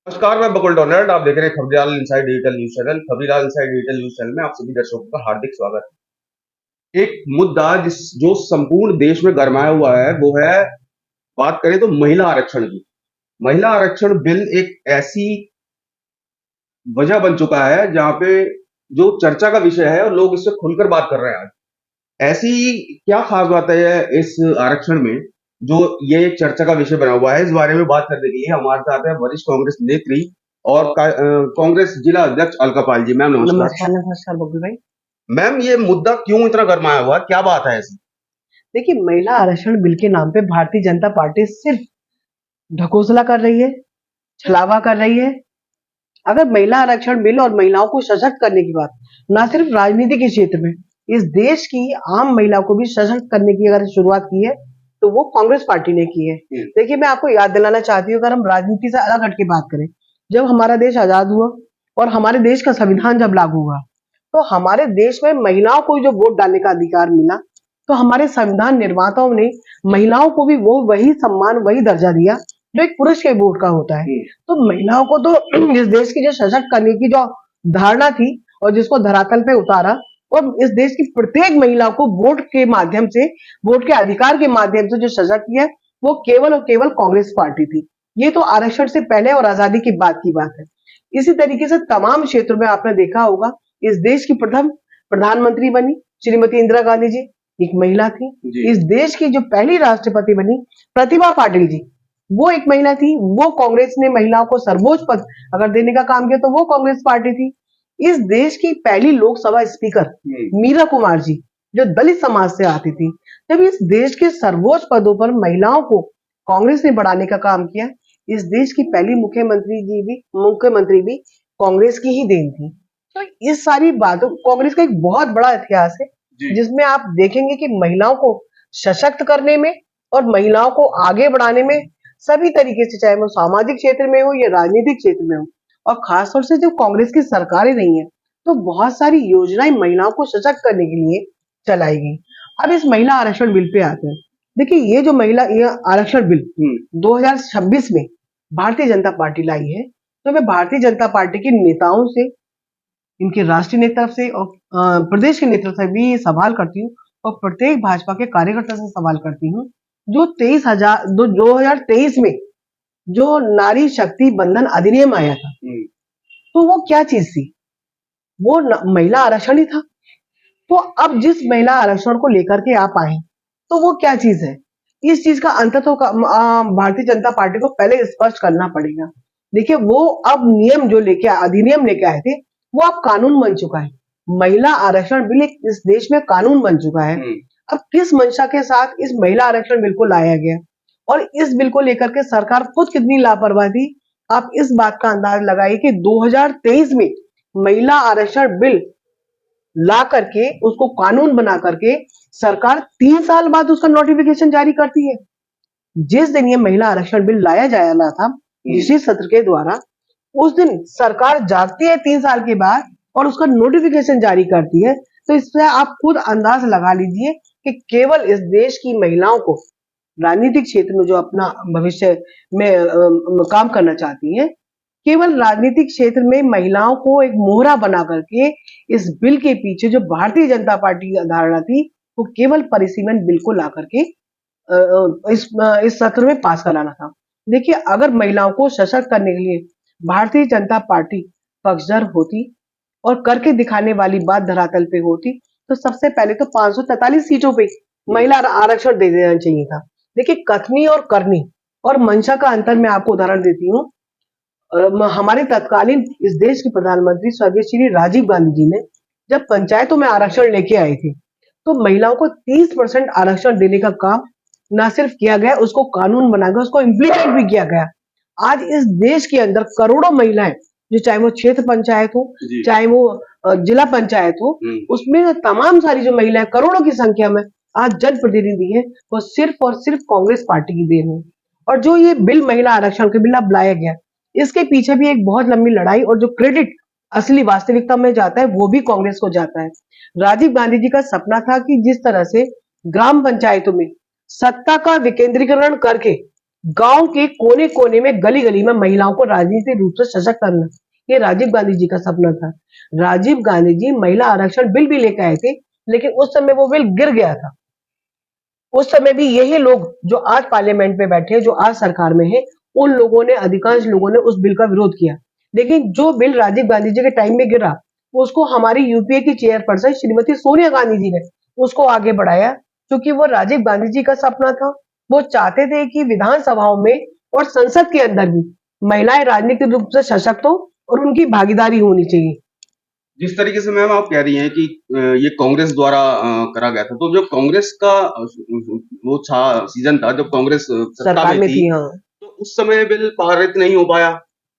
नमस्कार, मैं बकुल डोनाल्ड। आप देख रहे हैं Khabrilal inside digital news channel. Khabrilal inside digital news channel में आप सभी दर्शकों का हार्दिक स्वागत है। एक मुद्दा जो संपूर्ण देश में गरमाया हुआ है वो है, बात करें तो महिला आरक्षण की। महिला आरक्षण बिल एक ऐसी वजह बन चुका है जहां पे जो चर्चा का विषय है और लोग इससे खुलकर बात कर रहे हैं आज। ऐसी क्या खास बात है इस आरक्षण में जो ये एक चर्चा का विषय बना हुआ है? इस बारे में बात करने के लिए हमारे साथ है वरिष्ठ कांग्रेस नेत्री और कांग्रेस जिला अध्यक्ष अलका पाल जी। मैम नमस्कार। नमस्कार नमस्कार बबलू भाई। मैम, ये मुद्दा क्यों इतना गरमाया हुआ है, क्या बात है ऐसी? देखिए, महिला आरक्षण बिल के नाम पे भारतीय जनता पार्टी सिर्फ ढकोसला कर रही है, छलावा कर रही है। अगर महिला आरक्षण बिल और महिलाओं को सशक्त करने की बात ना सिर्फ राजनीति के क्षेत्र में, इस देश की आम महिला को भी सशक्त करने की अगर शुरुआत की है तो वो कांग्रेस पार्टी ने की है। देखिए, मैं आपको याद दिलाना चाहती हूँ, अगर हम राजनीति से अलग हट के बात करें, जब हमारा देश आजाद हुआ और हमारे देश का संविधान जब लागू हुआ तो हमारे देश में महिलाओं को जो वोट डालने का अधिकार मिला, तो हमारे संविधान निर्माताओं ने महिलाओं को भी वो वही सम्मान, वही दर्जा दिया जो एक पुरुष के वोट का होता है। तो महिलाओं को तो इस देश की जो सशक्त करने की जो धारणा थी और जिसको धरातल पे उतारा, और इस देश की प्रत्येक महिला को वोट के माध्यम से, वोट के अधिकार के माध्यम से जो सशक्त किया, वो केवल और केवल कांग्रेस पार्टी थी। ये तो आरक्षण से पहले और आजादी की बात की बात है। इसी तरीके से तमाम क्षेत्रों में आपने देखा होगा, इस देश की प्रथम प्रधानमंत्री बनी श्रीमती इंदिरा गांधी जी, एक महिला थी। इस देश की जो पहली राष्ट्रपति बनी प्रतिभा पाटिल जी, वो एक महिला थी। वो कांग्रेस ने महिलाओं को सर्वोच्च पद अगर देने का काम किया तो वो कांग्रेस पार्टी थी। इस देश की पहली लोकसभा स्पीकर मीरा कुमार जी, जो दलित समाज से आती थी। जब इस देश के सर्वोच्च पदों पर महिलाओं को कांग्रेस ने बढ़ाने का काम किया, इस देश की पहली मुख्यमंत्री भी कांग्रेस की ही देन थी। तो इस सारी बातों, कांग्रेस का एक बहुत बड़ा इतिहास है जिसमें आप देखेंगे कि महिलाओं को सशक्त करने में और महिलाओं को आगे बढ़ाने में सभी तरीके से, चाहे वो सामाजिक क्षेत्र में हो या राजनीतिक क्षेत्र में हो, और खासतौर से जब कांग्रेस की सरकारें रही है तो बहुत सारी योजनाएं महिलाओं को सशक्त करने के लिए चलाई गई। अब इस महिला आरक्षण बिल पे आते हैं। देखिए, ये आरक्षण बिल 2026 में भारतीय जनता पार्टी लाई है। तो मैं भारतीय जनता पार्टी के नेताओं से, इनके राष्ट्रीय नेतृत्व से और प्रदेश के नेतृत्व से भी सवाल करती हूँ, और प्रत्येक भाजपा के कार्यकर्ता से सवाल करती हूँ, जो 2023 में जो नारी शक्ति बंधन अधिनियम आया था, तो वो क्या चीज थी? वो महिला आरक्षण ही था। तो अब जिस महिला आरक्षण को लेकर के आप आए, तो वो क्या चीज है? इस चीज का अंतर तो भारतीय जनता पार्टी को पहले स्पष्ट करना पड़ेगा। देखिए, वो अब अधिनियम लेके आए थे, वो अब कानून बन चुका है। महिला आरक्षण बिल इस देश में कानून बन चुका है। अब किस मंशा के साथ इस महिला आरक्षण बिल को लाया गया और इस बिल को लेकर के सरकार खुद कितनी लापरवाह थी, आप इस बात का अंदाज लगाइए कि 2023 में महिला आरक्षण बिल ला करके, उसको कानून बना करके, सरकार 3 साल बाद उसका नोटिफिकेशन जारी करती है। जिस दिन ये महिला आरक्षण बिल लाया जाना था इसी सत्र के द्वारा, उस दिन सरकार जागती है 3 साल के बाद और उसका नोटिफिकेशन जारी करती है। तो इससे आप खुद अंदाज लगा लीजिए कि केवल इस देश की महिलाओं को राजनीतिक क्षेत्र में जो अपना भविष्य में काम करना चाहती हैं, केवल राजनीतिक क्षेत्र में महिलाओं को एक मोहरा बना करके इस बिल के पीछे जो भारतीय जनता पार्टी की धारणा थी, वो केवल परिसीमन बिल को ला करके इस सत्र में पास कराना था। देखिए, अगर महिलाओं को सशक्त करने के लिए भारतीय जनता पार्टी पक्षधर होती और करके दिखाने वाली बात धरातल पे होती, तो सबसे पहले तो 543 सीटों पे महिला आरक्षण दे देना चाहिए था। देखिए, कथनी और करनी और मंशा का अंतर मैं आपको उदाहरण देती हूँ। हमारे तत्कालीन इस देश के प्रधानमंत्री स्वर्गीय श्री राजीव गांधी जी ने जब पंचायतों में आरक्षण लेके आए थे, तो महिलाओं को 30% आरक्षण देने का काम ना सिर्फ किया गया, उसको कानून बना गया, उसको इम्प्लीमेंट भी किया गया। आज इस देश के अंदर करोड़ों महिलाएं, जो चाहे वो क्षेत्र पंचायत हो, चाहे वो जिला पंचायत हो, उसमें तमाम सारी जो महिलाएं करोड़ों की संख्या में आज जनप्रतिनिधि है, वो सिर्फ और सिर्फ कांग्रेस पार्टी की देन है। और जो ये बिल, महिला आरक्षण के बिल अब लाया गया, इसके पीछे भी एक बहुत लंबी लड़ाई, और जो क्रेडिट असली वास्तविकता में जाता है वो भी कांग्रेस को जाता है। राजीव गांधी जी का सपना था कि जिस तरह से ग्राम पंचायतों में सत्ता का विकेंद्रीकरण करके गांव के कोने कोने में गली गली में महिलाओं को राजनीतिक रूप से सशक्त करना, ये राजीव गांधी जी का सपना था। राजीव गांधी जी महिला आरक्षण बिल भी लेकर आए थे, लेकिन उस समय वो बिल गिर गया था। उस समय भी यही लोग जो आज पार्लियामेंट में बैठे हैं, जो आज सरकार में है, उन लोगों ने, अधिकांश लोगों ने उस बिल का विरोध किया। लेकिन जो बिल राजीव गांधी जी के टाइम में गिरा, उसको हमारी यूपीए की चेयरपर्सन श्रीमती सोनिया गांधी जी ने उसको आगे बढ़ाया, क्योंकि वो राजीव गांधी जी का सपना था। वो चाहते थे कि विधानसभाओं में और संसद के अंदर भी महिलाएं राजनीतिक रूप से सशक्त हो और उनकी भागीदारी होनी चाहिए। जिस तरीके से मैम आप कह रही हैं कि ये कांग्रेस द्वारा करा गया था, तो जो कांग्रेस का वो था सीजन था जब कांग्रेस सत्ता सरकार में में थी, थी, हाँ। तो उस समय बिल पारित नहीं हो पाया।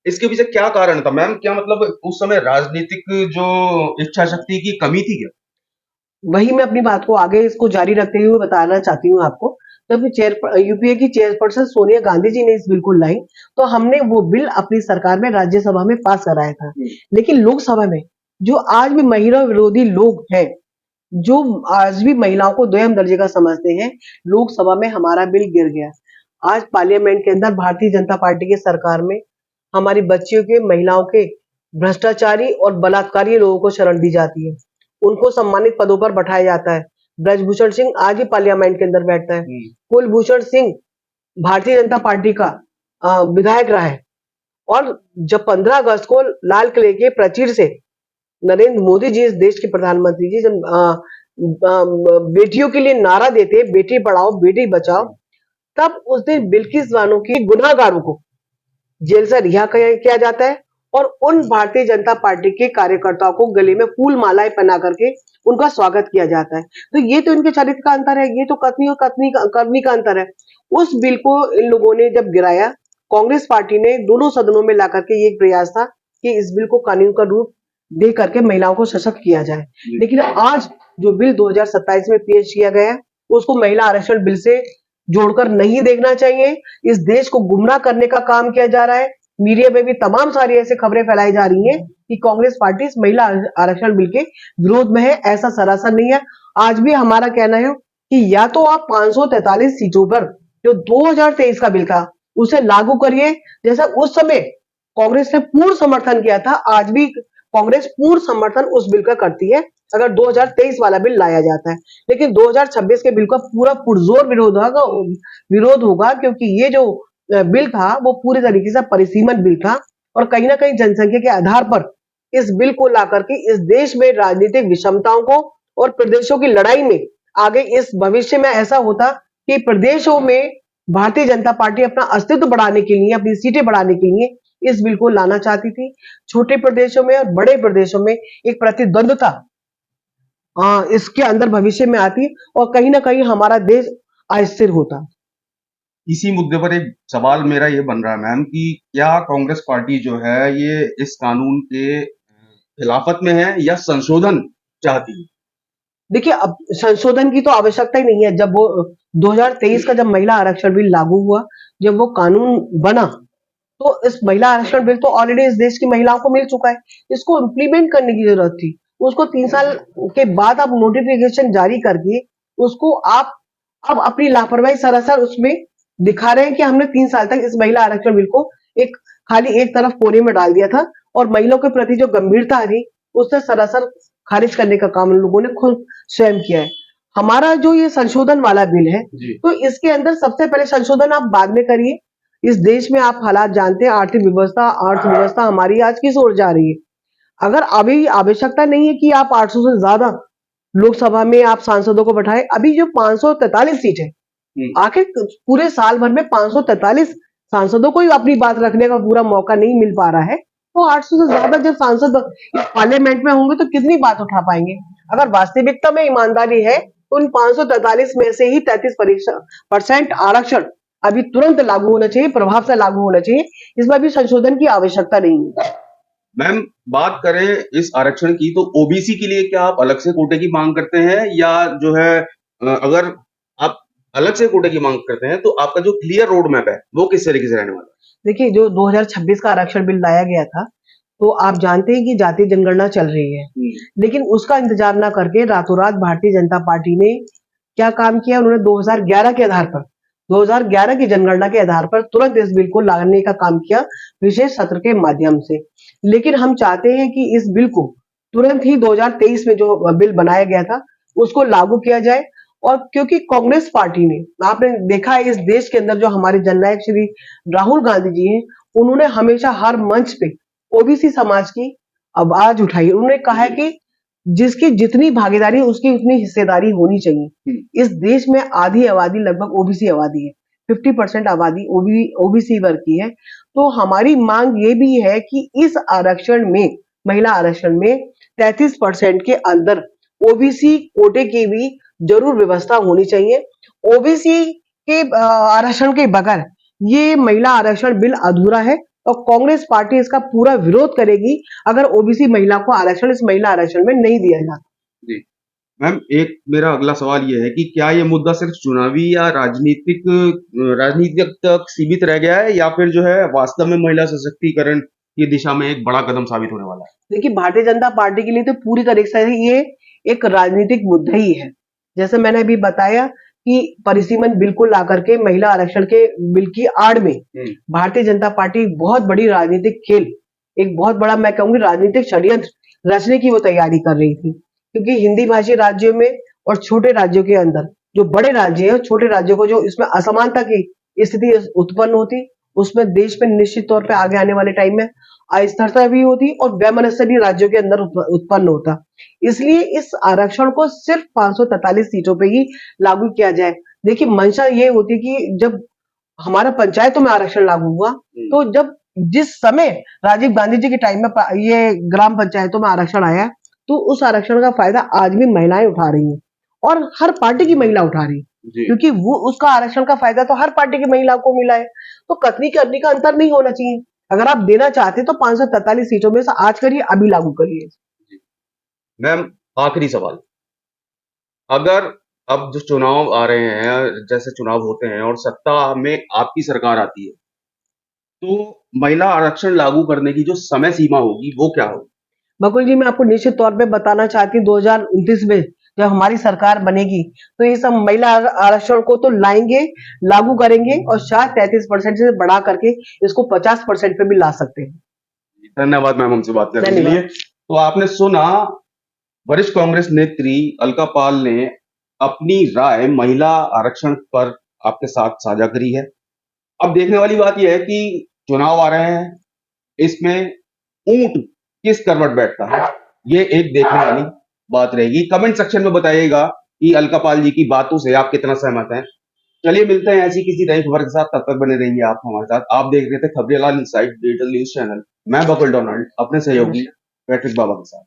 इसके पीछे क्या कारण था मैम? क्या मतलब उस समय राजनीतिक जो इच्छा शक्ति की कमी थी क्या? वही मैं अपनी बात को आगे इसको जारी रखते हुए बताना चाहती हूँ आपको। जब यूपीए की चेयरपर्सन सोनिया गांधी जी ने इस बिल को लाई, तो हमने वो बिल अपनी सरकार में राज्यसभा में पास कराया था। लेकिन लोकसभा में जो आज भी महिला विरोधी लोग हैं, जो आज भी महिलाओं को दोयम दर्जे का समझते हैं, लोकसभा में हमारा बिल गिर गया। आज पार्लियामेंट के अंदर भारतीय जनता पार्टी की सरकार में हमारी बच्चियों के, महिलाओं के भ्रष्टाचारी और बलात्कारी लोगों को शरण दी जाती है, उनको सम्मानित पदों पर बैठाया जाता है। ब्रजभूषण सिंह आज ही पार्लियामेंट के अंदर बैठता है। कुलभूषण सिंह भारतीय जनता पार्टी का विधायक रहा है, और जब 15 अगस्त को लाल किले के प्राचीर से नरेंद्र मोदी जी, इस देश के प्रधानमंत्री जी, जब बेटियों के लिए नारा देते, बेटी पढ़ाओ बेटी बचाओ, तब उस दिन बिल्किस बानो की गुनाहगारों को जेल से रिहा किया जाता है, और उन भारतीय जनता पार्टी के कार्यकर्ताओं को गले में फूल मालाएं पहना करके उनका स्वागत किया जाता है। तो ये तो इनके चरित्र का अंतर है, ये तो कथनी और करनी का अंतर है। उस बिल को इन लोगों ने जब गिराया, कांग्रेस पार्टी ने दोनों सदनों में ला करके ये प्रयास था कि इस बिल को कानून का रूप दे करके महिलाओं को सशक्त किया जाए। लेकिन आज जो बिल 2027 में पेश किया गया है, उसको महिला आरक्षण बिल से जोड़कर नहीं देखना चाहिए। इस देश को गुमराह करने का काम किया जा रहा है। मीडिया में भी तमाम सारी ऐसी खबरें फैलाई जा रही हैं कि कांग्रेस पार्टी इस महिला आरक्षण बिल के विरोध में है। ऐसा सरासर नहीं है। आज भी हमारा कहना है कि या तो आप 543 सीटों पर जो 2023 का बिल था उसे लागू करिए, जैसा उस समय कांग्रेस ने पूर्ण समर्थन किया था। आज भी कांग्रेस पूर्ण समर्थन उस बिल का करती है अगर 2023 वाला बिल लाया जाता है। लेकिन 2026 के बिल का पूरा पुरजोर विरोध होगा, क्योंकि ये जो बिल था वो पूरी तरीके से परिसीमन बिल था, और कहीं ना कहीं जनसंख्या के आधार पर इस बिल को ला करके इस देश में राजनीतिक विषमताओं को और प्रदेशों की लड़ाई में आगे इस भविष्य में ऐसा होता कि प्रदेशों में भारतीय जनता पार्टी अपना अस्तित्व बढ़ाने के लिए, अपनी सीटें बढ़ाने के लिए इस बिल को लाना चाहती थी। छोटे प्रदेशों में और बड़े प्रदेशों में एक प्रतिद्वंद्वता इसके अंदर भविष्य में आती, और कहीं ना कहीं हमारा देश अस्थिर होता। इसी मुद्दे पर एक सवाल मेरा ये बन रहा है मैम कि क्या कांग्रेस पार्टी जो है ये इस कानून के खिलाफत में है या संशोधन चाहती है? देखिए, अब संशोधन की तो आवश्यकता ही नहीं है। जब वो 2023 का जब महिला आरक्षण बिल लागू हुआ, जब वो कानून बना, तो इस महिला आरक्षण बिल तो ऑलरेडी इस देश की महिलाओं को मिल चुका है। इसको इम्प्लीमेंट करने की जरूरत थी। उसको 3 साल के बाद आप नोटिफिकेशन जारी करके उसको आप अब अपनी लापरवाही सरासर उसमें दिखा रहे हैं कि हमने 3 साल तक इस महिला आरक्षण बिल को एक खाली एक तरफ कोने में डाल दिया था, और महिलाओं के प्रति जो गंभीरता थी उससे सरासर खारिज करने का काम उन लोगों ने खुद स्वयं किया है। हमारा जो ये संशोधन वाला बिल है, तो इसके अंदर सबसे पहले संशोधन आप बाद में करिए। इस देश में आप हालात जानते हैं, आर्थिक अर्थव्यवस्था हमारी आज किस ओर जा रही है। अगर अभी आवश्यकता नहीं है कि आप 800 से ज्यादा लोकसभा में आप सांसदों को बैठाएं। अभी जो 543 सीट है, आखिर पूरे साल भर में 543 सांसदों को ही अपनी बात रखने का पूरा मौका नहीं मिल पा रहा है, तो 800 से ज्यादा जब सांसद इस पार्लियामेंट में होंगे तो कितनी बात उठा पाएंगे। अगर वास्तविकता में ईमानदारी है तो उन 543 में से ही 33% आरक्षण अभी तुरंत लागू होना चाहिए, प्रभाव से लागू होना चाहिए। इसमें भी संशोधन की आवश्यकता नहीं है। मैम, बात करें इस आरक्षण की तो ओबीसी के लिए क्या आप अलग से कोटे की मांग करते हैं, या जो है अगर आप अलग से कोटे की मांग करते हैं तो आपका जो क्लियर रोड मैप है वो किस तरीके से रहने वाला है? देखिए, जो 2026 का आरक्षण बिल लाया गया था, तो आप जानते हैं कि जातीय जनगणना चल रही है, लेकिन उसका इंतजार ना करके रातों रात भारतीय जनता पार्टी ने क्या काम किया, उन्होंने 2011 के आधार पर 2011 की जनगणना के आधार पर तुरंत इस बिल को लाने का काम किया विशेष सत्र के माध्यम से। लेकिन हम चाहते हैं कि इस बिल को तुरंत ही 2023 में जो बिल बनाया गया था उसको लागू किया जाए। और क्योंकि कांग्रेस पार्टी ने, आपने देखा है इस देश के अंदर जो हमारे जननायक श्री राहुल गांधी जी हैं, उन्होंने हमेशा हर मंच पे ओबीसी समाज की आवाज उठाई। उन्होंने कहा है कि जिसकी जितनी भागीदारी उसकी उतनी हिस्सेदारी होनी चाहिए। इस देश में आधी आबादी लगभग ओबीसी आबादी है, 50% आबादी ओबीसी वर्ग की है। तो हमारी मांग ये भी है कि इस आरक्षण में, महिला आरक्षण में 33% के अंदर ओबीसी कोटे की भी जरूर व्यवस्था होनी चाहिए। ओबीसी के आरक्षण के बगैर ये महिला आरक्षण बिल अधूरा है और कांग्रेस पार्टी इसका पूरा विरोध करेगी अगर ओबीसी महिला को आरक्षण इस महिला आरक्षण में नहीं दिया जाता। जी मैम, एक मेरा अगला सवाल ये है कि क्या ये मुद्दा सिर्फ चुनावी या राजनीतिक तक सीमित रह गया है, या फिर जो है वास्तव में महिला सशक्तिकरण की दिशा में एक बड़ा कदम साबित होने वाला है? देखिए, भारतीय जनता पार्टी के लिए तो पूरी तरीके से ये एक राजनीतिक मुद्दा ही है। जैसे मैंने अभी बताया कि परिसीमन बिल को ला करके महिला आरक्षण के बिल की आड़ में भारतीय जनता पार्टी बहुत बड़ी राजनीतिक खेल, एक बहुत बड़ा मैं कहूंगी राजनीतिक षड्यंत्र रचने की वो तैयारी कर रही थी। क्योंकि हिंदी भाषी राज्यों में और छोटे राज्यों के अंदर, जो बड़े राज्य हैं, छोटे राज्यों को जो इसमें असमानता की स्थिति उत्पन्न होती, उसमें देश में निश्चित तौर पे आगे आने वाले टाइम में अस्थिरता भी होती और वैमनस्य भी राज्यों के अंदर उत्पन्न होता। इसलिए इस आरक्षण को सिर्फ 543 सीटों पे ही लागू किया जाए। देखिए, मंशा ये होती कि जब हमारा पंचायतों में आरक्षण लागू हुआ, तो जब जिस समय राजीव गांधी जी के टाइम में ये ग्राम पंचायतों में आरक्षण आया, तो उस आरक्षण का फायदा आज भी महिलाएं उठा रही हैं और हर पार्टी की महिला उठा रही है, क्योंकि वो उसका आरक्षण का फायदा तो हर पार्टी की महिला को मिला है। तो कतनी करनी का अंतर नहीं होना चाहिए। अगर आप देना चाहते तो 543 सीटों में से आज करिए, अभी लागू करिए। मैम, आखिरी सवाल, अगर अब जो चुनाव आ रहे हैं, जैसे चुनाव होते हैं और सत्ता में आपकी सरकार आती है, तो महिला आरक्षण लागू करने की जो समय सीमा होगी वो क्या होगी? बकुल जी, मैं आपको निश्चित तौर पे बताना चाहती हूँ 2029 में जब हमारी सरकार बनेगी तो ये सब महिला आरक्षण को तो लाएंगे, लागू करेंगे और शायद 33% से बढ़ा करके इसको 50% पे भी ला सकते हैं। धन्यवाद मैम हमसे बात करने के लिए। तो आपने सुना, वरिष्ठ कांग्रेस नेत्री अलका पाल ने अपनी राय महिला आरक्षण पर आपके साथ साझा करी है। अब देखने वाली बात यह है कि चुनाव आ रहे हैं, इसमें ऊंट किस करवट बैठता है, ये एक देखने वाली बात रहेगी। कमेंट सेक्शन में बताइएगा कि अलका पाल जी की बातों से आप कितना सहमत हैं। चलिए मिलते हैं ऐसी किसी नई खबर के साथ, तब तक बने रहिए आप हमारे साथ। आप देख रहे थे खबरेलाल इनसाइड डिजिटल न्यूज चैनल। मैं बकुल डोनाल्ड अपने सहयोगी पैट्रिक बाबा के साथ।